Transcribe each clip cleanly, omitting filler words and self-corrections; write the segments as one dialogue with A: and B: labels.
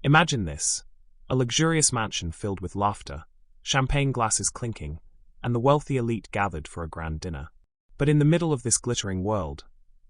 A: Imagine this: a luxurious mansion filled with laughter, champagne glasses clinking, and the wealthy elite gathered for a grand dinner. But in the middle of this glittering world,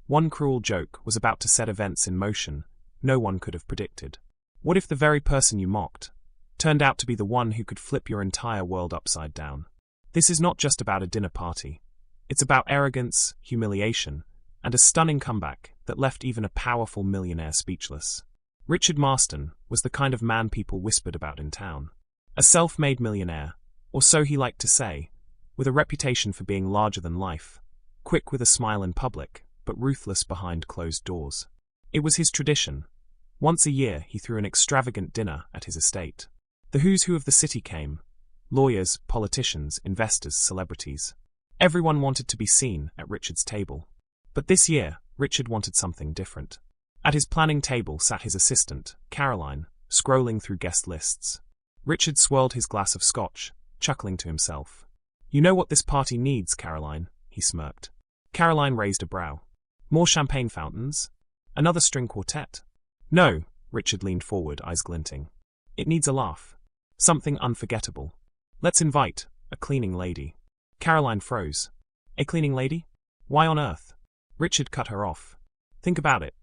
A: one cruel joke was about to set events in motion no one could have predicted. What if the very person you mocked turned out to be the one who could flip your entire world upside down? This is not just about a dinner party. It's about arrogance, humiliation, and a stunning comeback that left even a powerful millionaire speechless. Richard Marston was the kind of man people whispered about in town. A self-made millionaire, or so he liked to say, with a reputation for being larger than life, quick with a smile in public, but ruthless behind closed doors. It was his tradition. Once a year he threw an extravagant dinner at his estate. The who's who of the city came: lawyers, politicians, investors, celebrities. Everyone wanted to be seen at Richard's table. But this year, Richard wanted something different. At his planning table sat his assistant, Caroline, scrolling through guest lists. Richard swirled his glass of scotch, chuckling to himself. "You know what this party needs, Caroline," he smirked. Caroline raised a brow. "More champagne fountains? Another string quartet?" "No," Richard leaned forward, eyes glinting. "It needs a laugh. Something unforgettable. Let's invite a cleaning lady." Caroline froze. "A cleaning lady? Why on earth?" Richard cut her off. "Think about it.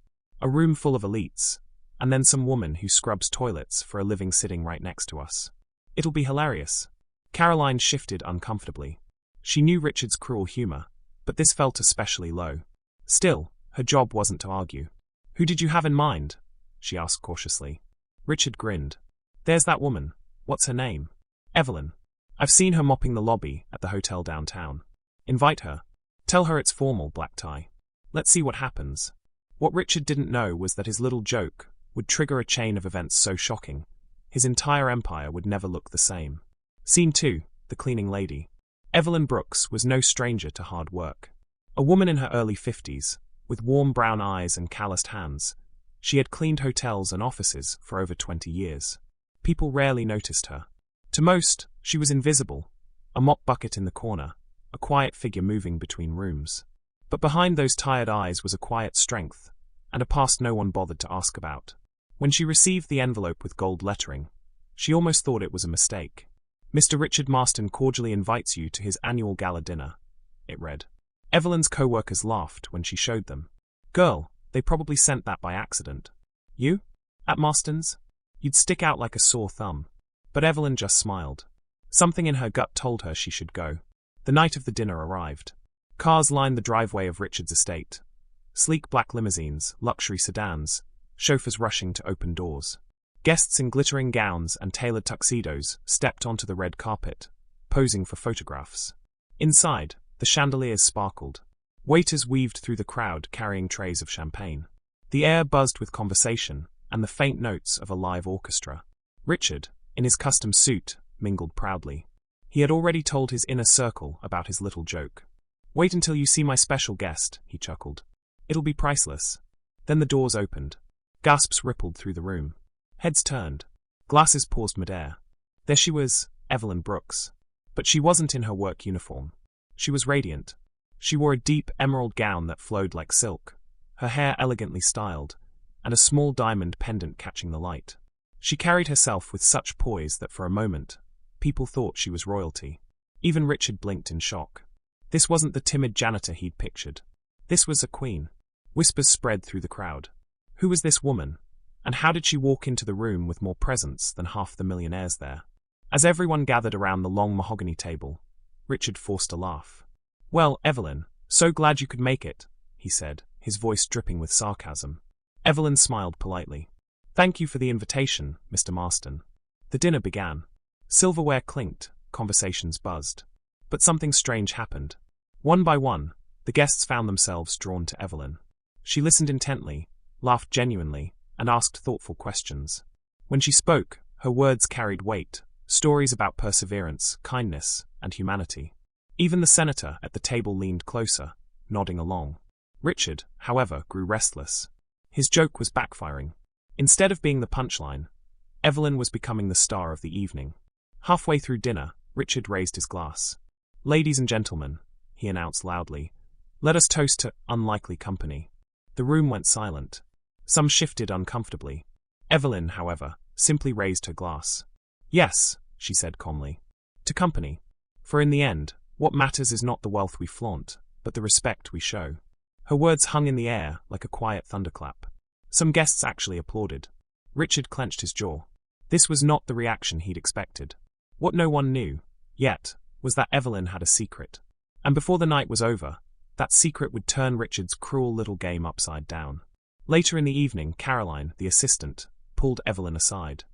A: A room full of elites, and then some woman who scrubs toilets for a living sitting right next to us. It'll be hilarious." Caroline shifted uncomfortably. She knew Richard's cruel humor, but this felt especially low. Still, her job wasn't to argue. "Who did you have in mind?" she asked cautiously. Richard grinned. "There's that woman. What's her name?" "Evelyn. I've seen her mopping the lobby at the hotel downtown. Invite her. Tell her it's formal, black tie. Let's see what happens." What Richard didn't know was that his little joke would trigger a chain of events so shocking, his entire empire would never look the same. Scene 2, the cleaning lady. Evelyn Brooks was no stranger to hard work. A woman in her early 50s, with warm brown eyes and calloused hands, she had cleaned hotels and offices for over 20 years. People rarely noticed her. To most, she was invisible, a mop bucket in the corner, a quiet figure moving between rooms. But behind those tired eyes was a quiet strength, and a past no one bothered to ask about. When she received the envelope with gold lettering, she almost thought it was a mistake. "Mr. Richard Marston cordially invites you to his annual gala dinner," it read. Evelyn's co-workers laughed when she showed them. "Girl, they probably sent that by accident." "You? At Marston's? You'd stick out like a sore thumb." But Evelyn just smiled. Something in her gut told her she should go. The night of the dinner arrived. Cars lined the driveway of Richard's estate. Sleek black limousines, luxury sedans, chauffeurs rushing to open doors. Guests in glittering gowns and tailored tuxedos stepped onto the red carpet, posing for photographs. Inside, the chandeliers sparkled. Waiters weaved through the crowd carrying trays of champagne. The air buzzed with conversation and the faint notes of a live orchestra. Richard, in his custom suit, mingled proudly. He had already told his inner circle about his little joke. "Wait until you see my special guest," he chuckled. "It'll be priceless." Then the doors opened. Gasps rippled through the room. Heads turned. Glasses paused midair. There she was, Evelyn Brooks. But she wasn't in her work uniform. She was radiant. She wore a deep emerald gown that flowed like silk, her hair elegantly styled, and a small diamond pendant catching the light. She carried herself with such poise that for a moment, people thought she was royalty. Even Richard blinked in shock. This wasn't the timid janitor he'd pictured. This was a queen. Whispers spread through the crowd. Who was this woman? And how did she walk into the room with more presence than half the millionaires there? As everyone gathered around the long mahogany table, Richard forced a laugh. "Well, Evelyn, so glad you could make it," he said, his voice dripping with sarcasm. Evelyn smiled politely. "Thank you for the invitation, Mr. Marston." The dinner began. Silverware clinked, conversations buzzed. But something strange happened. One by one, the guests found themselves drawn to Evelyn. She listened intently, laughed genuinely, and asked thoughtful questions. When she spoke, her words carried weight, stories about perseverance, kindness, and humanity. Even the senator at the table leaned closer, nodding along. Richard, however, grew restless. His joke was backfiring. Instead of being the punchline, Evelyn was becoming the star of the evening. Halfway through dinner, Richard raised his glass. "Ladies and gentlemen," he announced loudly, "let us toast to unlikely company." The room went silent. Some shifted uncomfortably. Evelyn, however, simply raised her glass. Yes, she said calmly. To company. For in the end, what matters is not the wealth we flaunt, but the respect we show. Her words hung in the air like a quiet thunderclap. Some guests actually applauded. Richard clenched his jaw. This was not the reaction he'd expected. What no one knew, yet, was that Evelyn had a secret. And before the night was over, that secret would turn Richard's cruel little game upside down. Later in the evening, Caroline, the assistant, pulled Evelyn aside.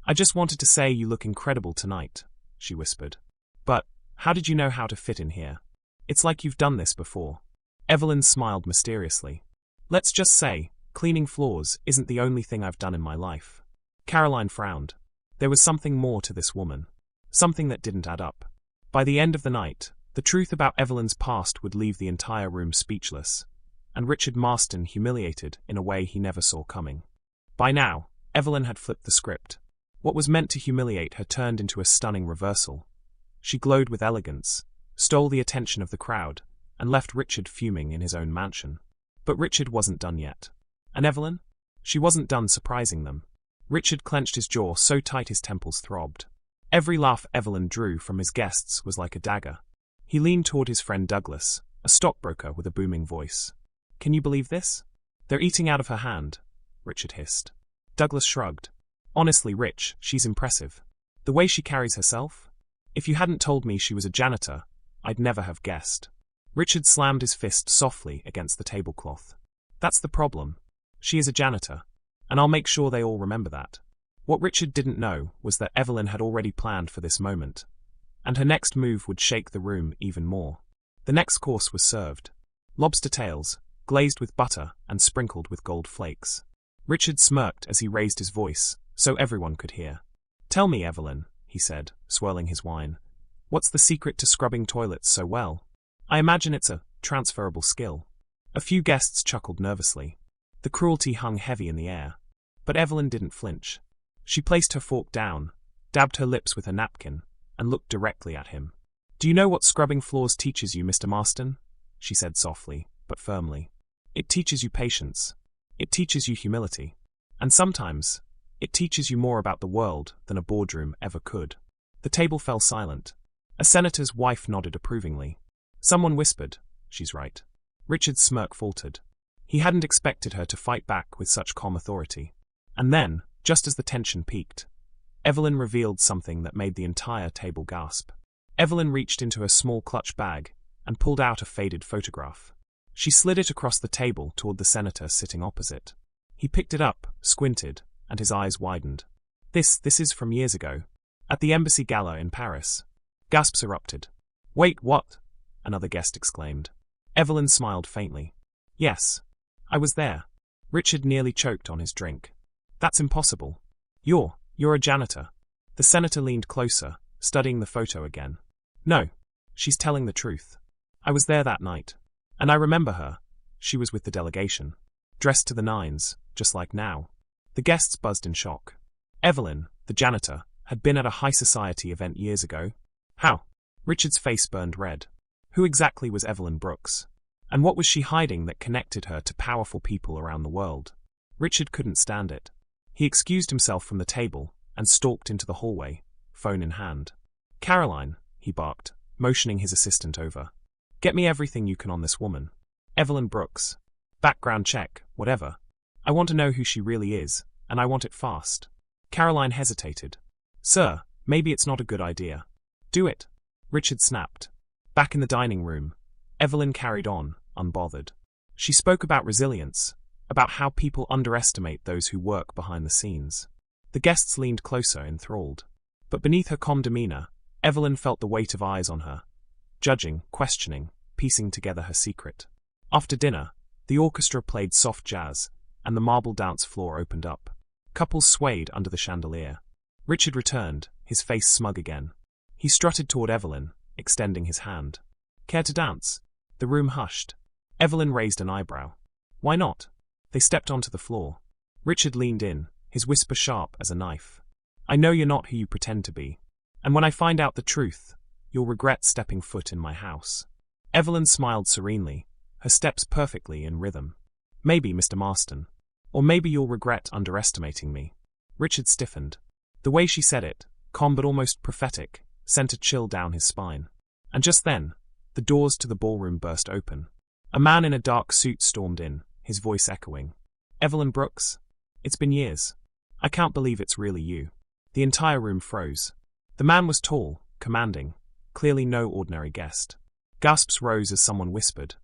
A: I just wanted to say you look incredible tonight, she whispered. But, how did you know how to fit in here? It's like you've done this before. Evelyn smiled mysteriously. Let's just say, cleaning floors isn't the only thing I've done in my life. Caroline frowned. There was something more to this woman. Something that didn't add up. By the end of the night, the truth about Evelyn's past would leave the entire room speechless, and Richard Marston humiliated in a way he never saw coming. By now, Evelyn had flipped the script. What was meant to humiliate her turned into a stunning reversal. She glowed with elegance, stole the attention of the crowd, and left Richard fuming in his own mansion. But Richard wasn't done yet. And Evelyn? She wasn't done surprising them. Richard clenched his jaw so tight his temples throbbed. Every laugh Evelyn drew from his guests was like a dagger. He leaned toward his friend Douglas, a stockbroker with a booming voice. Can you believe this? They're eating out of her hand, Richard hissed. Douglas shrugged. Honestly, Rich, she's impressive. The way she carries herself? If you hadn't told me she was a janitor, I'd never have guessed. Richard slammed his fist softly against the tablecloth. That's the problem. She is a janitor, and I'll make sure they all remember that. What Richard didn't know was that Evelyn had already planned for this moment, and her next move would shake the room even more. The next course was served. Lobster tails, glazed with butter and sprinkled with gold flakes. Richard smirked as he raised his voice, so everyone could hear. Tell me, Evelyn, he said, swirling his wine. What's the secret to scrubbing toilets so well? I imagine it's a transferable skill. A few guests chuckled nervously. The cruelty hung heavy in the air. But Evelyn didn't flinch. She placed her fork down, dabbed her lips with her napkin, and looked directly at him. Do you know what scrubbing floors teaches you, Mr. Marston? She said softly, but firmly. It teaches you patience. It teaches you humility. And sometimes, it teaches you more about the world than a boardroom ever could. The table fell silent. A senator's wife nodded approvingly. Someone whispered, she's right. Richard's smirk faltered. He hadn't expected her to fight back with such calm authority. And then, just as the tension peaked, Evelyn revealed something that made the entire table gasp. Evelyn reached into her small clutch bag and pulled out a faded photograph. She slid it across the table toward the senator sitting opposite. He picked it up, squinted, and his eyes widened. This is from years ago. At the embassy gala in Paris. Gasps erupted. Wait, what? Another guest exclaimed. Evelyn smiled faintly. Yes. I was there. Richard nearly choked on his drink. That's impossible. You're a janitor. The senator leaned closer, studying the photo again. No. She's telling the truth. I was there that night. And I remember her. She was with the delegation. Dressed to the nines, just like now. The guests buzzed in shock. Evelyn, the janitor, had been at a high society event years ago. How? Richard's face burned red. Who exactly was Evelyn Brooks? And what was she hiding that connected her to powerful people around the world? Richard couldn't stand it. He excused himself from the table and stalked into the hallway, phone in hand. Caroline, he barked, motioning his assistant over. Get me everything you can on this woman. Evelyn Brooks. Background check, whatever. I want to know who she really is, and I want it fast. Caroline hesitated. Sir, maybe it's not a good idea. Do it. Richard snapped. Back in the dining room, Evelyn carried on, unbothered. She spoke about resilience, about how people underestimate those who work behind the scenes. The guests leaned closer, enthralled. But beneath her calm demeanor, Evelyn felt the weight of eyes on her, judging, questioning, piecing together her secret. After dinner, the orchestra played soft jazz, and the marble dance floor opened up. Couples swayed under the chandelier. Richard returned, his face smug again. He strutted toward Evelyn, extending his hand. Care to dance? The room hushed. Evelyn raised an eyebrow. Why not? They stepped onto the floor. Richard leaned in, his whisper sharp as a knife. I know you're not who you pretend to be. And when I find out the truth, you'll regret stepping foot in my house. Evelyn smiled serenely, her steps perfectly in rhythm. Maybe, Mr. Marston. Or maybe you'll regret underestimating me. Richard stiffened. The way she said it, calm but almost prophetic, sent a chill down his spine. And just then, the doors to the ballroom burst open. A man in a dark suit stormed in, his voice echoing. "Evelyn Brooks? It's been years. I can't believe it's really you." The entire room froze. The man was tall, commanding, clearly no ordinary guest. Gasps rose as someone whispered,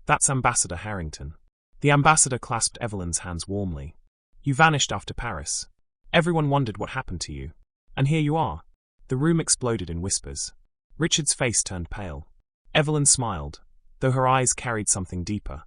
A: "That's Ambassador Harrington." The ambassador clasped Evelyn's hands warmly. "You vanished after Paris. Everyone wondered what happened to you. And here you are." The room exploded in whispers. Richard's face turned pale. Evelyn smiled, though her eyes carried something deeper,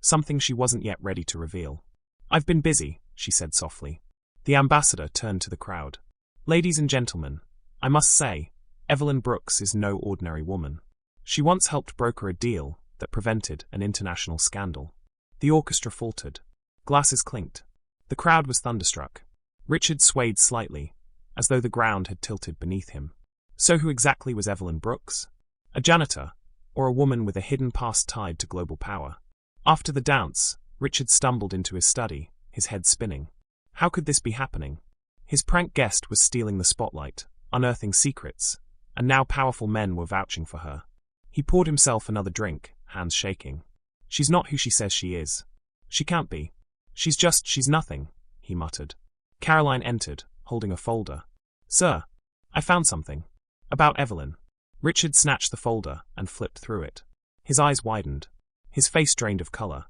A: something she wasn't yet ready to reveal. "I've been busy," she said softly. The ambassador turned to the crowd. "Ladies and gentlemen, I must say, Evelyn Brooks is no ordinary woman. She once helped broker a deal that prevented an international scandal." The orchestra faltered. Glasses clinked. The crowd was thunderstruck. Richard swayed slightly, as though the ground had tilted beneath him. So who exactly was Evelyn Brooks? A janitor, or a woman with a hidden past tied to global power? After the dance, Richard stumbled into his study, his head spinning. How could this be happening? His prank guest was stealing the spotlight, unearthing secrets, and now powerful men were vouching for her. He poured himself another drink, hands shaking. "She's not who she says she is. She can't be. She's nothing," he muttered. Caroline entered, holding a folder. "Sir, I found something. About Evelyn." Richard snatched the folder and flipped through it. His eyes widened. His face drained of color.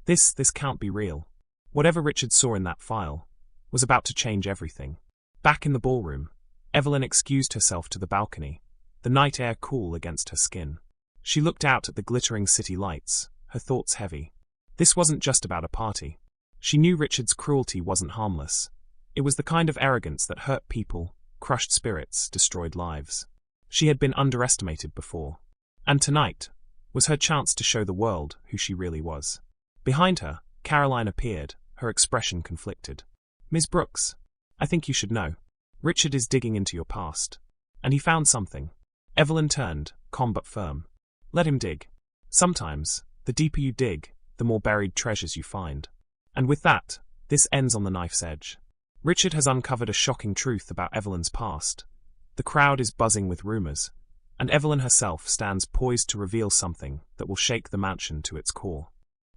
A: This can't be real. Whatever Richard saw in that file was about to change everything. Back in the ballroom, Evelyn excused herself to the balcony, the night air cool against her skin. She looked out at the glittering city lights, her thoughts heavy. This wasn't just about a party. She knew Richard's cruelty wasn't harmless. It was the kind of arrogance that hurt people, crushed spirits, destroyed lives. She had been underestimated before. And tonight was her chance to show the world who she really was. Behind her, Caroline appeared, her expression conflicted. "Ms. Brooks, I think you should know. Richard is digging into your past. And he found something." Evelyn turned, calm but firm. "Let him dig. Sometimes, the deeper you dig, the more buried treasures you find. And with that, this ends on the knife's edge." Richard has uncovered a shocking truth about Evelyn's past. The crowd is buzzing with rumors, and Evelyn herself stands poised to reveal something that will shake the mansion to its core.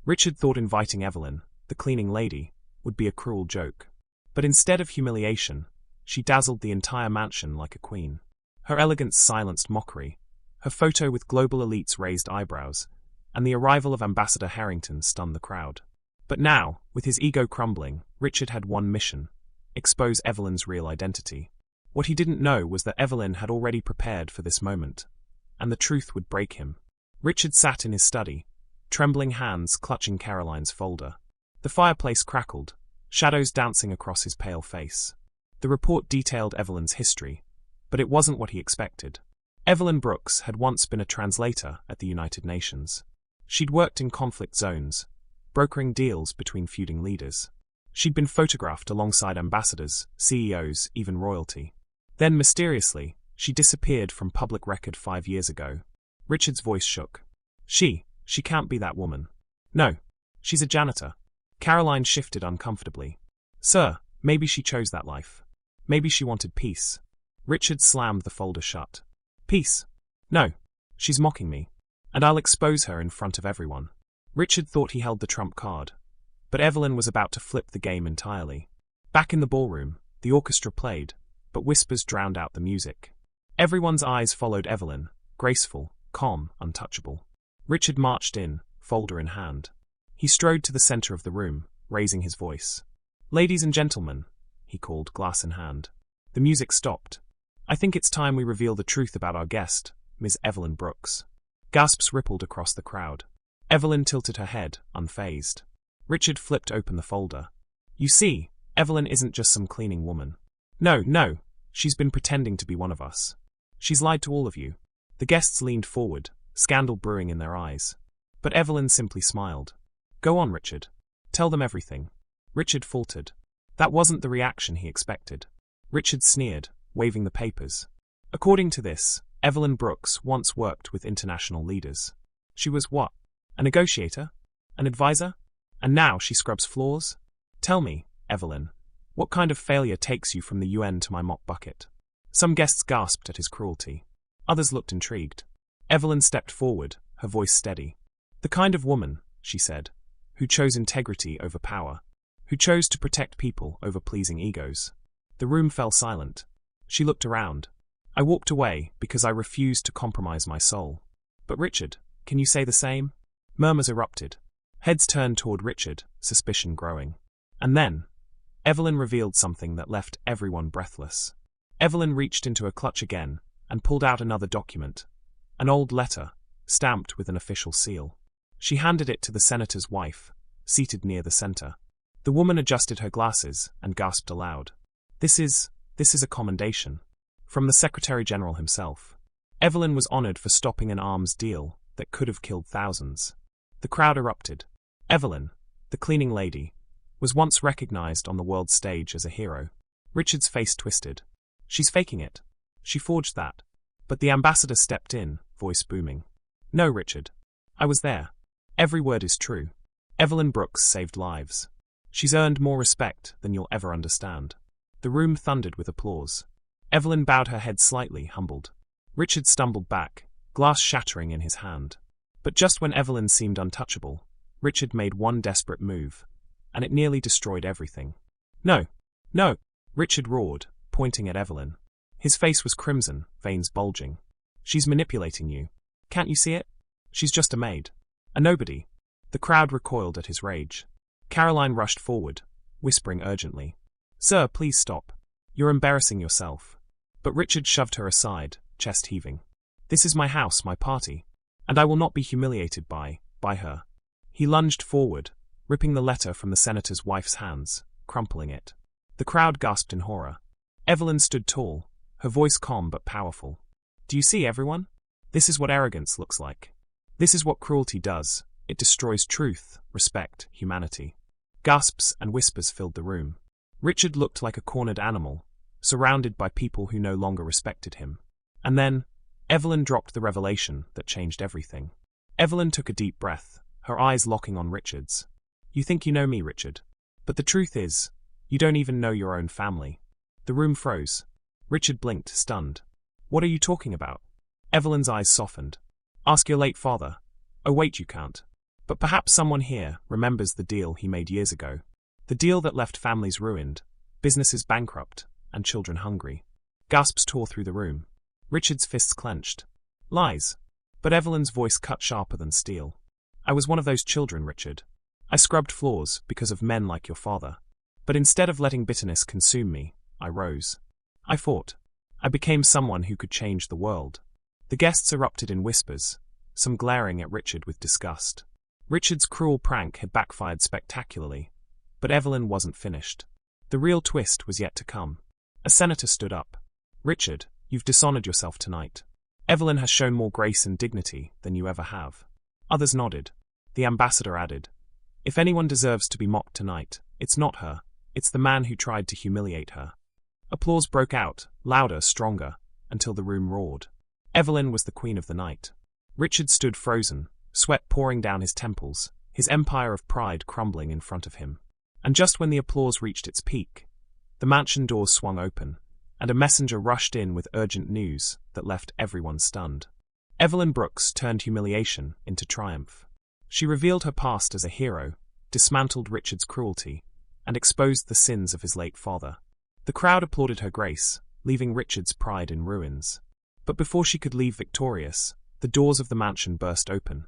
A: Richard thought inviting Evelyn, the cleaning lady, would be a cruel joke. But instead of humiliation, she dazzled the entire mansion like a queen. Her elegance silenced mockery, her photo with global elites raised eyebrows, and the arrival of Ambassador Harrington stunned the crowd. But now, with his ego crumbling, Richard had one mission: expose Evelyn's real identity. What he didn't know was that Evelyn had already prepared for this moment, and the truth would break him. Richard sat in his study, trembling hands clutching Caroline's folder. The fireplace crackled, shadows dancing across his pale face. The report detailed Evelyn's history, but it wasn't what he expected. Evelyn Brooks had once been a translator at the United Nations. She'd worked in conflict zones, brokering deals between feuding leaders. She'd been photographed alongside ambassadors, CEOs, even royalty. Then, mysteriously, she disappeared from public record 5 years ago. Richard's voice shook. She can't be that woman. No, she's a janitor." Caroline shifted uncomfortably. "Sir, maybe she chose that life. Maybe she wanted peace." Richard slammed the folder shut. "Peace? No. She's mocking me. And I'll expose her in front of everyone." Richard thought he held the trump card. But Evelyn was about to flip the game entirely. Back in the ballroom, the orchestra played, but whispers drowned out the music. Everyone's eyes followed Evelyn, graceful, calm, untouchable. Richard marched in, folder in hand. He strode to the center of the room, raising his voice. "Ladies and gentlemen," he called, glass in hand. The music stopped. "I think it's time we reveal the truth about our guest, Ms. Evelyn Brooks." Gasps rippled across the crowd. Evelyn tilted her head, unfazed. Richard flipped open the folder. "You see, Evelyn isn't just some cleaning woman. No, she's been pretending to be one of us. She's lied to all of you." The guests leaned forward, scandal brewing in their eyes. But Evelyn simply smiled. "Go on, Richard. Tell them everything." Richard faltered. That wasn't the reaction he expected. Richard sneered, waving the papers. "According to this, Evelyn Brooks once worked with international leaders. She was what? A negotiator? An advisor? And now she scrubs floors? Tell me, Evelyn, What kind of failure takes you from the UN to my mop bucket? Some guests gasped at his cruelty. Others looked intrigued. Evelyn stepped forward, her voice steady. The kind of woman, she said, who chose integrity over power, who chose to protect people over pleasing egos. The room fell silent. She looked around. I walked away because I refused to compromise my soul. But Richard, can you say the same? Murmurs erupted. Heads turned toward Richard, suspicion growing. And then, Evelyn revealed something that left everyone breathless. Evelyn reached into her clutch again and pulled out another document, an old letter, stamped with an official seal. She handed it to the senator's wife, seated near the center. The woman adjusted her glasses and gasped aloud. This is a commendation. From the Secretary General himself. Evelyn was honored for stopping an arms deal that could have killed thousands. The crowd erupted. Evelyn, the cleaning lady, was once recognized on the world stage as a hero. Richard's face twisted. She's faking it. She forged that. But the ambassador stepped in, voice booming. No, Richard. I was there. Every word is true. Evelyn Brooks saved lives. She's earned more respect than you'll ever understand. The room thundered with applause. Evelyn bowed her head slightly, humbled. Richard stumbled back, glass shattering in his hand. But just when Evelyn seemed untouchable, Richard made one desperate move, and it nearly destroyed everything. No, no, Richard roared, pointing at Evelyn. His face was crimson, veins bulging. She's manipulating you. Can't you see it? She's just a maid. A nobody. The crowd recoiled at his rage. Caroline rushed forward, whispering urgently. Sir, please stop. You're embarrassing yourself. But Richard shoved her aside, chest heaving. This is my house, my party, and I will not be humiliated by her. He lunged forward, ripping the letter from the senator's wife's hands, crumpling it. The crowd gasped in horror. Evelyn stood tall, her voice calm but powerful. Do you see, everyone? This is what arrogance looks like. This is what cruelty does. It destroys truth, respect, humanity. Gasps and whispers filled the room. Richard looked like a cornered animal, surrounded by people who no longer respected him. And then, Evelyn dropped the revelation that changed everything. Evelyn took a deep breath, her eyes locking on Richard's. You think you know me, Richard. But the truth is, you don't even know your own family. The room froze. Richard blinked, stunned. What are you talking about? Evelyn's eyes softened. Ask your late father. Oh wait, you can't. But perhaps someone here remembers the deal he made years ago. The deal that left families ruined, businesses bankrupt, and children hungry. Gasps tore through the room. Richard's fists clenched. Lies. But Evelyn's voice cut sharper than steel. I was one of those children, Richard. I scrubbed floors because of men like your father. But instead of letting bitterness consume me, I rose. I fought. I became someone who could change the world. The guests erupted in whispers, some glaring at Richard with disgust. Richard's cruel prank had backfired spectacularly, but Evelyn wasn't finished. The real twist was yet to come. A senator stood up. Richard, you've dishonored yourself tonight. Evelyn has shown more grace and dignity than you ever have. Others nodded. The ambassador added, if anyone deserves to be mocked tonight, it's not her, it's the man who tried to humiliate her. Applause broke out, louder, stronger, until the room roared. Evelyn was the queen of the night. Richard stood frozen, sweat pouring down his temples, his empire of pride crumbling in front of him. And just when the applause reached its peak, the mansion doors swung open, and a messenger rushed in with urgent news that left everyone stunned. Evelyn Brooks turned humiliation into triumph. She revealed her past as a hero, dismantled Richard's cruelty, and exposed the sins of his late father. The crowd applauded her grace, leaving Richard's pride in ruins. But before she could leave victorious, the doors of the mansion burst open,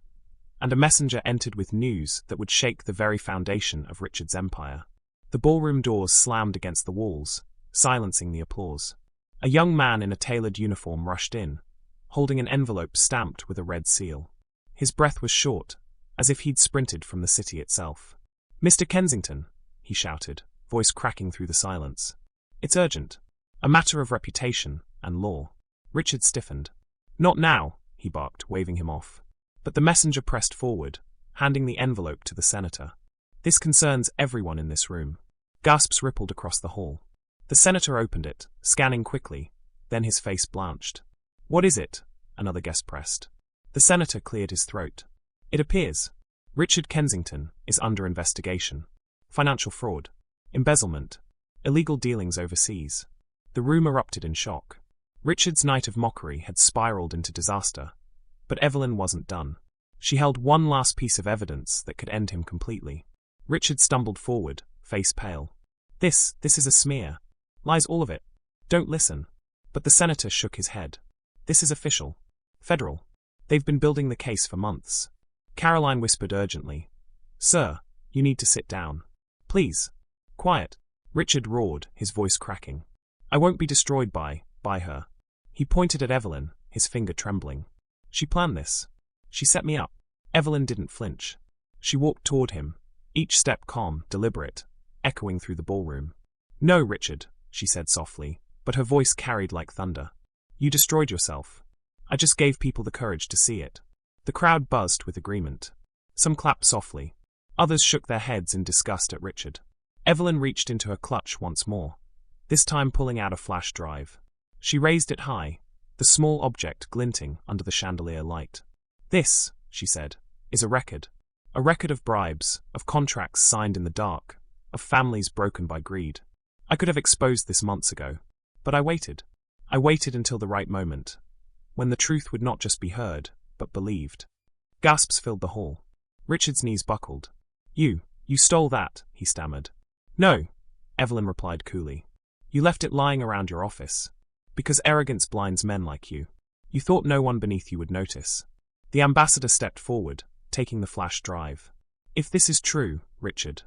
A: and a messenger entered with news that would shake the very foundation of Richard's empire. The ballroom doors slammed against the walls, silencing the applause. A young man in a tailored uniform rushed in, holding an envelope stamped with a red seal. His breath was short, as if he'd sprinted from the city itself. Mr. Kensington, he shouted, voice cracking through the silence. It's urgent. A matter of reputation and law. Richard stiffened. Not now, he barked, waving him off. But the messenger pressed forward, handing the envelope to the senator. This concerns everyone in this room. Gasps rippled across the hall. The senator opened it, scanning quickly, then his face blanched. What is it? Another guest pressed. The senator cleared his throat. It appears Richard Kensington is under investigation. Financial fraud, embezzlement, illegal dealings overseas. The room erupted in shock. Richard's night of mockery had spiraled into disaster. But Evelyn wasn't done. She held one last piece of evidence that could end him completely. Richard stumbled forward, face pale. This is a smear. Lies, all of it. Don't listen. But the senator shook his head. This is official. Federal. They've been building the case for months. Caroline whispered urgently. Sir, you need to sit down. Please. Quiet. Richard roared, his voice cracking. I won't be destroyed by her. He pointed at Evelyn, his finger trembling. She planned this. She set me up. Evelyn didn't flinch. She walked toward him, each step calm, deliberate, echoing through the ballroom. No, Richard, she said softly, but her voice carried like thunder. You destroyed yourself. I just gave people the courage to see it. The crowd buzzed with agreement. Some clapped softly. Others shook their heads in disgust at Richard. Evelyn reached into her clutch once more, this time pulling out a flash drive. She raised it high, the small object glinting under the chandelier light. This, she said, is a record. A record of bribes, of contracts signed in the dark, of families broken by greed. I could have exposed this months ago. But I waited. I waited until the right moment, when the truth would not just be heard, but believed. Gasps filled the hall. Richard's knees buckled. You stole that, he stammered. No, Evelyn replied coolly. You left it lying around your office. Because arrogance blinds men like you. You thought no one beneath you would notice. The ambassador stepped forward, taking the flash drive. If this is true, Richard,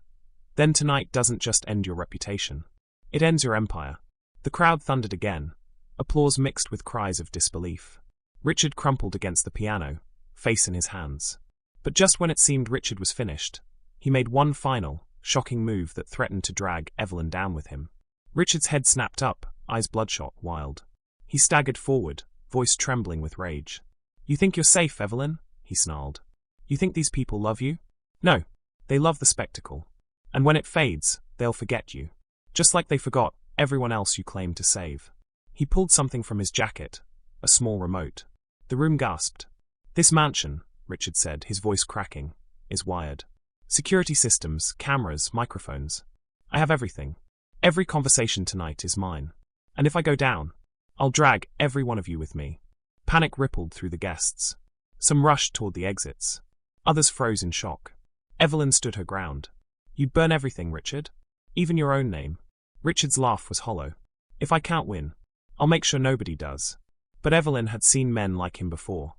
A: then tonight doesn't just end your reputation. It ends your empire. The crowd thundered again, applause mixed with cries of disbelief. Richard crumpled against the piano, face in his hands. But just when it seemed Richard was finished, he made one final, shocking move that threatened to drag Evelyn down with him. Richard's head snapped up, eyes bloodshot, wild. He staggered forward, voice trembling with rage. You think you're safe, Evelyn? He snarled. You think these people love you? No. They love the spectacle. And when it fades, they'll forget you. Just like they forgot everyone else you claimed to save. He pulled something from his jacket, a small remote. The room gasped. This mansion, Richard said, his voice cracking, is wired. Security systems, cameras, microphones. I have everything. Every conversation tonight is mine. And if I go down, I'll drag every one of you with me. Panic rippled through the guests. Some rushed toward the exits. Others froze in shock. Evelyn stood her ground. You'd burn everything, Richard? Even your own name. Richard's laugh was hollow. If I can't win, I'll make sure nobody does. But Evelyn had seen men like him before,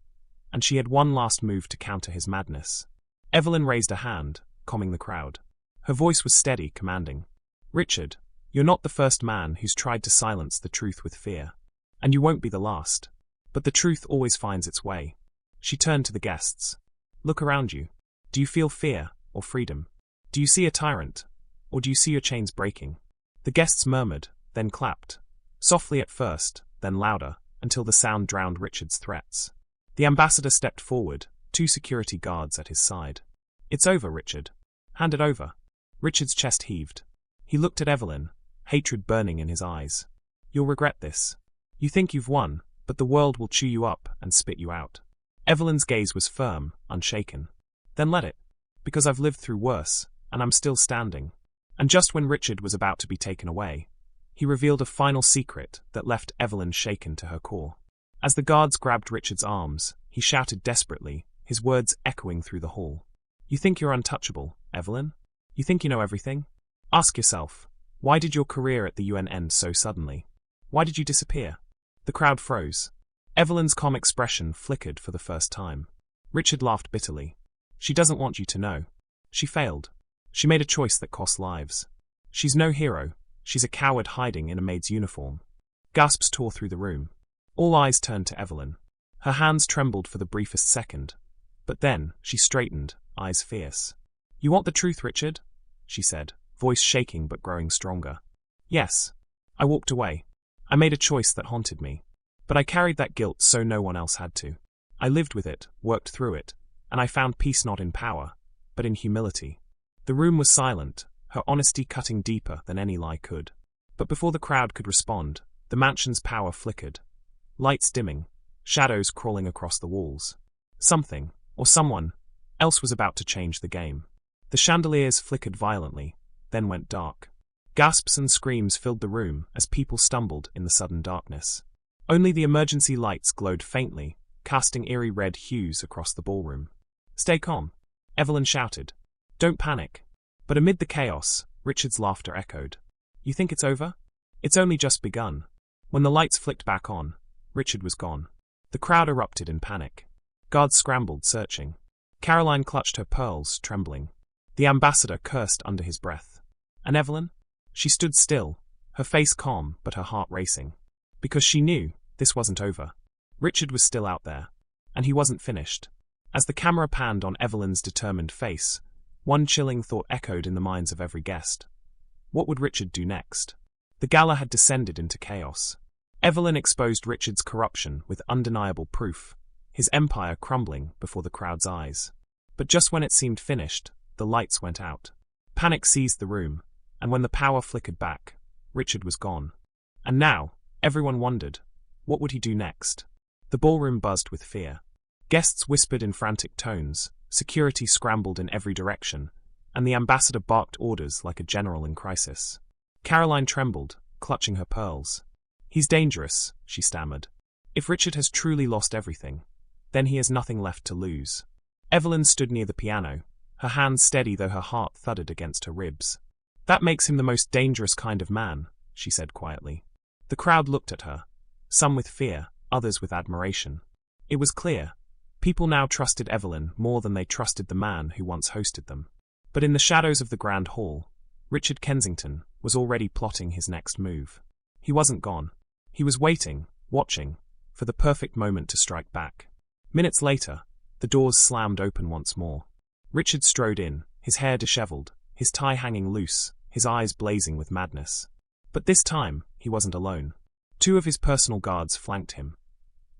A: and she had one last move to counter his madness. Evelyn raised a hand, calming the crowd. Her voice was steady, commanding. Richard, you're not the first man who's tried to silence the truth with fear. And you won't be the last. But the truth always finds its way. She turned to the guests. Look around you. Do you feel fear or freedom? Do you see a tyrant? Or do you see your chains breaking? The guests murmured, then clapped. Softly at first, then louder, until the sound drowned Richard's threats. The ambassador stepped forward, 2 security guards at his side. It's over, Richard. Hand it over. Richard's chest heaved. He looked at Evelyn, hatred burning in his eyes. You'll regret this. You think you've won, but the world will chew you up and spit you out. Evelyn's gaze was firm, unshaken. Then let it. Because I've lived through worse, and I'm still standing. And just when Richard was about to be taken away, he revealed a final secret that left Evelyn shaken to her core. As the guards grabbed Richard's arms, he shouted desperately, his words echoing through the hall. You think you're untouchable, Evelyn? You think you know everything? Ask yourself, why did your career at the UN end so suddenly? Why did you disappear? The crowd froze. Evelyn's calm expression flickered for the first time. Richard laughed bitterly. She doesn't want you to know. She failed. She made a choice that cost lives. She's no hero. She's a coward hiding in a maid's uniform. Gasps tore through the room. All eyes turned to Evelyn. Her hands trembled for the briefest second. But then, she straightened, eyes fierce. You want the truth, Richard? She said, voice shaking but growing stronger. Yes. I walked away. I made a choice that haunted me. But I carried that guilt so no one else had to. I lived with it, worked through it, and I found peace not in power, but in humility. The room was silent, her honesty cutting deeper than any lie could. But before the crowd could respond, the mansion's power flickered. Lights dimming, shadows crawling across the walls. Something, or someone, else was about to change the game. The chandeliers flickered violently, then went dark. Gasps and screams filled the room as people stumbled in the sudden darkness. Only the emergency lights glowed faintly, casting eerie red hues across the ballroom. "Stay calm," Evelyn shouted. "Don't panic." But amid the chaos, Richard's laughter echoed. "You think it's over? It's only just begun." When the lights flicked back on, Richard was gone. The crowd erupted in panic. Guards scrambled, searching. Caroline clutched her pearls, trembling. The ambassador cursed under his breath. And Evelyn? She stood still, her face calm but her heart racing. Because she knew this wasn't over. Richard was still out there. And he wasn't finished. As the camera panned on Evelyn's determined face, one chilling thought echoed in the minds of every guest. What would Richard do next? The gala had descended into chaos. Evelyn exposed Richard's corruption with undeniable proof, his empire crumbling before the crowd's eyes. But just when it seemed finished, the lights went out. Panic seized the room, and when the power flickered back, Richard was gone. And now, everyone wondered, what would he do next? The ballroom buzzed with fear. Guests whispered in frantic tones, security scrambled in every direction, and the ambassador barked orders like a general in crisis. Caroline trembled, clutching her pearls. "He's dangerous," she stammered. "If Richard has truly lost everything, then he has nothing left to lose." Evelyn stood near the piano, her hands steady though her heart thudded against her ribs. "That makes him the most dangerous kind of man," she said quietly. The crowd looked at her, some with fear, others with admiration. It was clear. People now trusted Evelyn more than they trusted the man who once hosted them. But in the shadows of the grand hall, Richard Kensington was already plotting his next move. He wasn't gone. He was waiting, watching, for the perfect moment to strike back. Minutes later, the doors slammed open once more. Richard strode in, his hair disheveled, his tie hanging loose, his eyes blazing with madness. But this time, he wasn't alone. Two of his personal guards flanked him.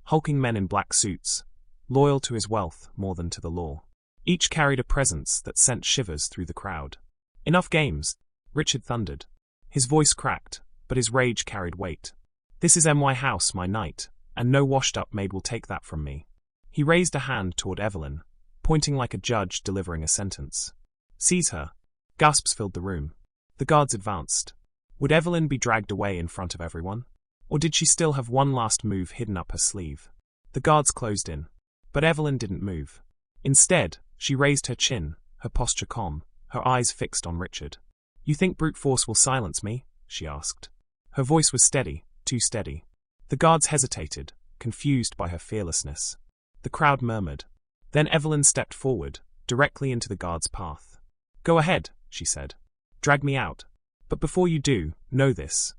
A: Hulking men in black suits, loyal to his wealth more than to the law. Each carried a presence that sent shivers through the crowd. "Enough games," Richard thundered. His voice cracked, but his rage carried weight. "This is my house, my knight, and no washed-up maid will take that from me." He raised a hand toward Evelyn, pointing like a judge delivering a sentence. "Seize her." Gasps filled the room. The guards advanced. Would Evelyn be dragged away in front of everyone? Or did she still have one last move hidden up her sleeve? The guards closed in. But Evelyn didn't move. Instead, she raised her chin, her posture calm, her eyes fixed on Richard. "You think brute force will silence me?" she asked. Her voice was steady, too steady. The guards hesitated, confused by her fearlessness. The crowd murmured. Then Evelyn stepped forward, directly into the guard's path. "Go ahead," she said. "Drag me out. But before you do, know this.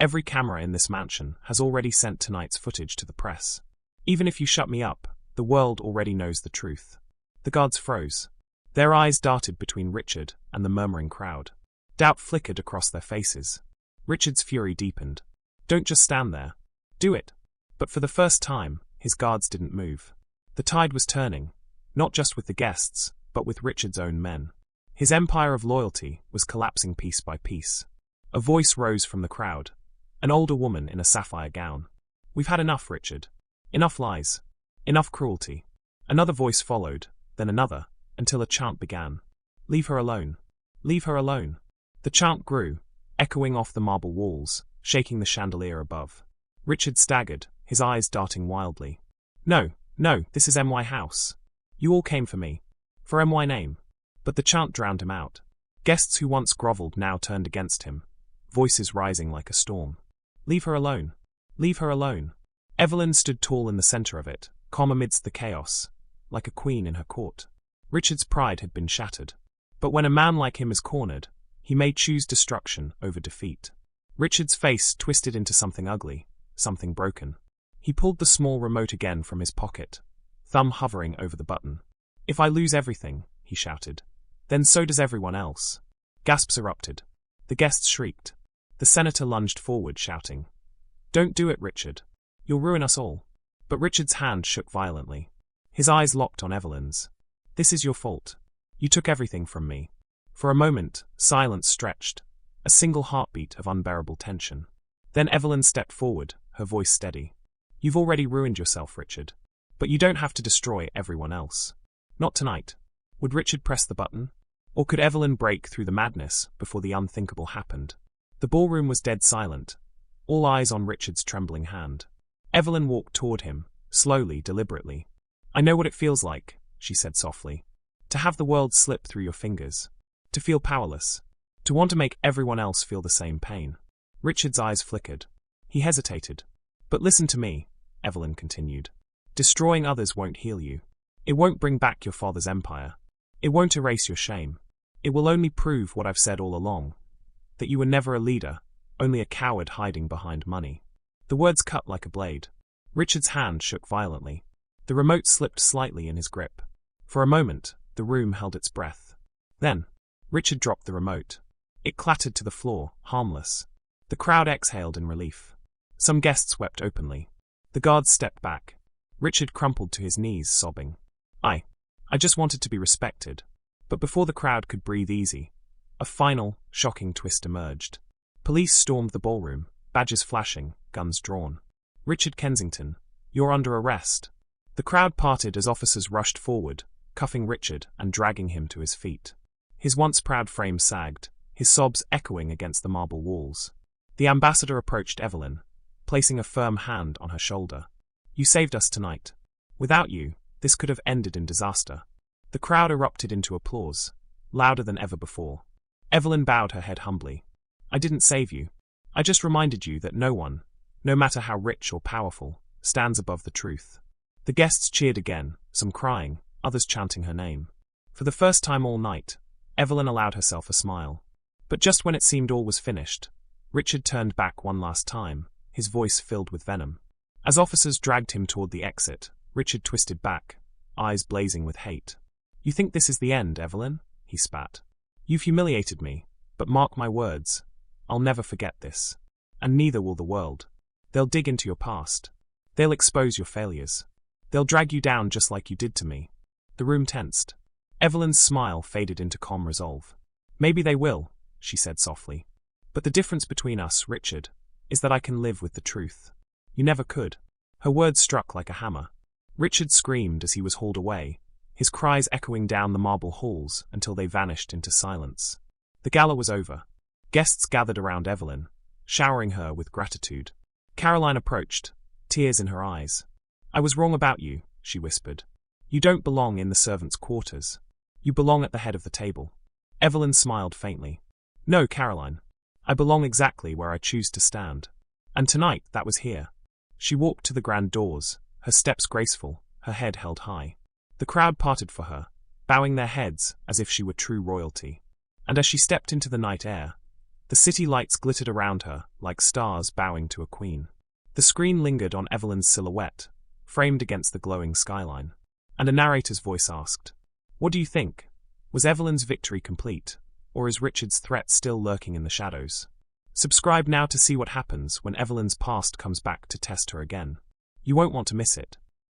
A: Every camera in this mansion has already sent tonight's footage to the press. Even if you shut me up, the world already knows the truth." The guards froze. Their eyes darted between Richard and the murmuring crowd. Doubt flickered across their faces. Richard's fury deepened. "Don't just stand there. Do it." But for the first time, his guards didn't move. The tide was turning, not just with the guests, but with Richard's own men. His empire of loyalty was collapsing piece by piece. A voice rose from the crowd, an older woman in a sapphire gown. "We've had enough, Richard. Enough lies. Enough cruelty." Another voice followed, then another, until a chant began. "Leave her alone. Leave her alone." The chant grew, echoing off the marble walls, shaking the chandelier above. Richard staggered, his eyes darting wildly. No, this is my house. You all came for me. For my name." But the chant drowned him out. Guests who once groveled now turned against him, voices rising like a storm. "Leave her alone. Leave her alone." Evelyn stood tall in the center of it, calm amidst the chaos, like a queen in her court. Richard's pride had been shattered. But when a man like him is cornered, he may choose destruction over defeat. Richard's face twisted into something ugly, something broken. He pulled the small remote again from his pocket, thumb hovering over the button. "If I lose everything," he shouted, "then so does everyone else." Gasps erupted. The guests shrieked. The senator lunged forward, shouting, "Don't do it, Richard. You'll ruin us all." But Richard's hand shook violently. His eyes locked on Evelyn's. "This is your fault. You took everything from me." For a moment, silence stretched, a single heartbeat of unbearable tension. Then Evelyn stepped forward, her voice steady. "You've already ruined yourself, Richard. But you don't have to destroy everyone else. Not tonight." Would Richard press the button? Or could Evelyn break through the madness before the unthinkable happened? The ballroom was dead silent, all eyes on Richard's trembling hand. Evelyn walked toward him, slowly, deliberately. "I know what it feels like," she said softly. "To have the world slip through your fingers. To feel powerless. To want to make everyone else feel the same pain." Richard's eyes flickered. He hesitated. "But listen to me," Evelyn continued. "Destroying others won't heal you. It won't bring back your father's empire. It won't erase your shame. It will only prove what I've said all along. That you were never a leader, only a coward hiding behind money." The words cut like a blade. Richard's hand shook violently. The remote slipped slightly in his grip. For a moment, the room held its breath. Then, Richard dropped the remote. It clattered to the floor, harmless. The crowd exhaled in relief. Some guests wept openly. The guards stepped back. Richard crumpled to his knees, sobbing. I just wanted to be respected." But before the crowd could breathe easy, a final, shocking twist emerged. Police stormed the ballroom, badges flashing, guns drawn. "Richard Kensington, you're under arrest." The crowd parted as officers rushed forward, cuffing Richard and dragging him to his feet. His once proud frame sagged, his sobs echoing against the marble walls. The ambassador approached Evelyn, placing a firm hand on her shoulder. "You saved us tonight. Without you, this could have ended in disaster." The crowd erupted into applause, louder than ever before. Evelyn bowed her head humbly. "I didn't save you. I just reminded you that no one, no matter how rich or powerful, stands above the truth." The guests cheered again, some crying, others chanting her name. For the first time all night, Evelyn allowed herself a smile. But just when it seemed all was finished, Richard turned back one last time, his voice filled with venom. As officers dragged him toward the exit, Richard twisted back, eyes blazing with hate. "You think this is the end, Evelyn?" he spat. "You've humiliated me, but mark my words, I'll never forget this. And neither will the world. They'll dig into your past. They'll expose your failures. They'll drag you down just like you did to me." The room tensed. Evelyn's smile faded into calm resolve. "Maybe they will," she said softly. "But the difference between us, Richard, is that I can live with the truth. You never could." Her words struck like a hammer. Richard screamed as he was hauled away, his cries echoing down the marble halls until they vanished into silence. The gala was over. Guests gathered around Evelyn, showering her with gratitude. Caroline approached, tears in her eyes. "I was wrong about you," she whispered. "You don't belong in the servants' quarters. You belong at the head of the table." Evelyn smiled faintly. "No, Caroline. I belong exactly where I choose to stand. And tonight that was here." She walked to the grand doors, her steps graceful, her head held high. The crowd parted for her, bowing their heads as if she were true royalty. And as she stepped into the night air, the city lights glittered around her like stars bowing to a queen. The screen lingered on Evelyn's silhouette, framed against the glowing skyline. And a narrator's voice asked, "What do you think? Was Evelyn's victory complete, or is Richard's threat still lurking in the shadows?" Subscribe now to see what happens when Evelyn's past comes back to test her again. You won't want to miss it.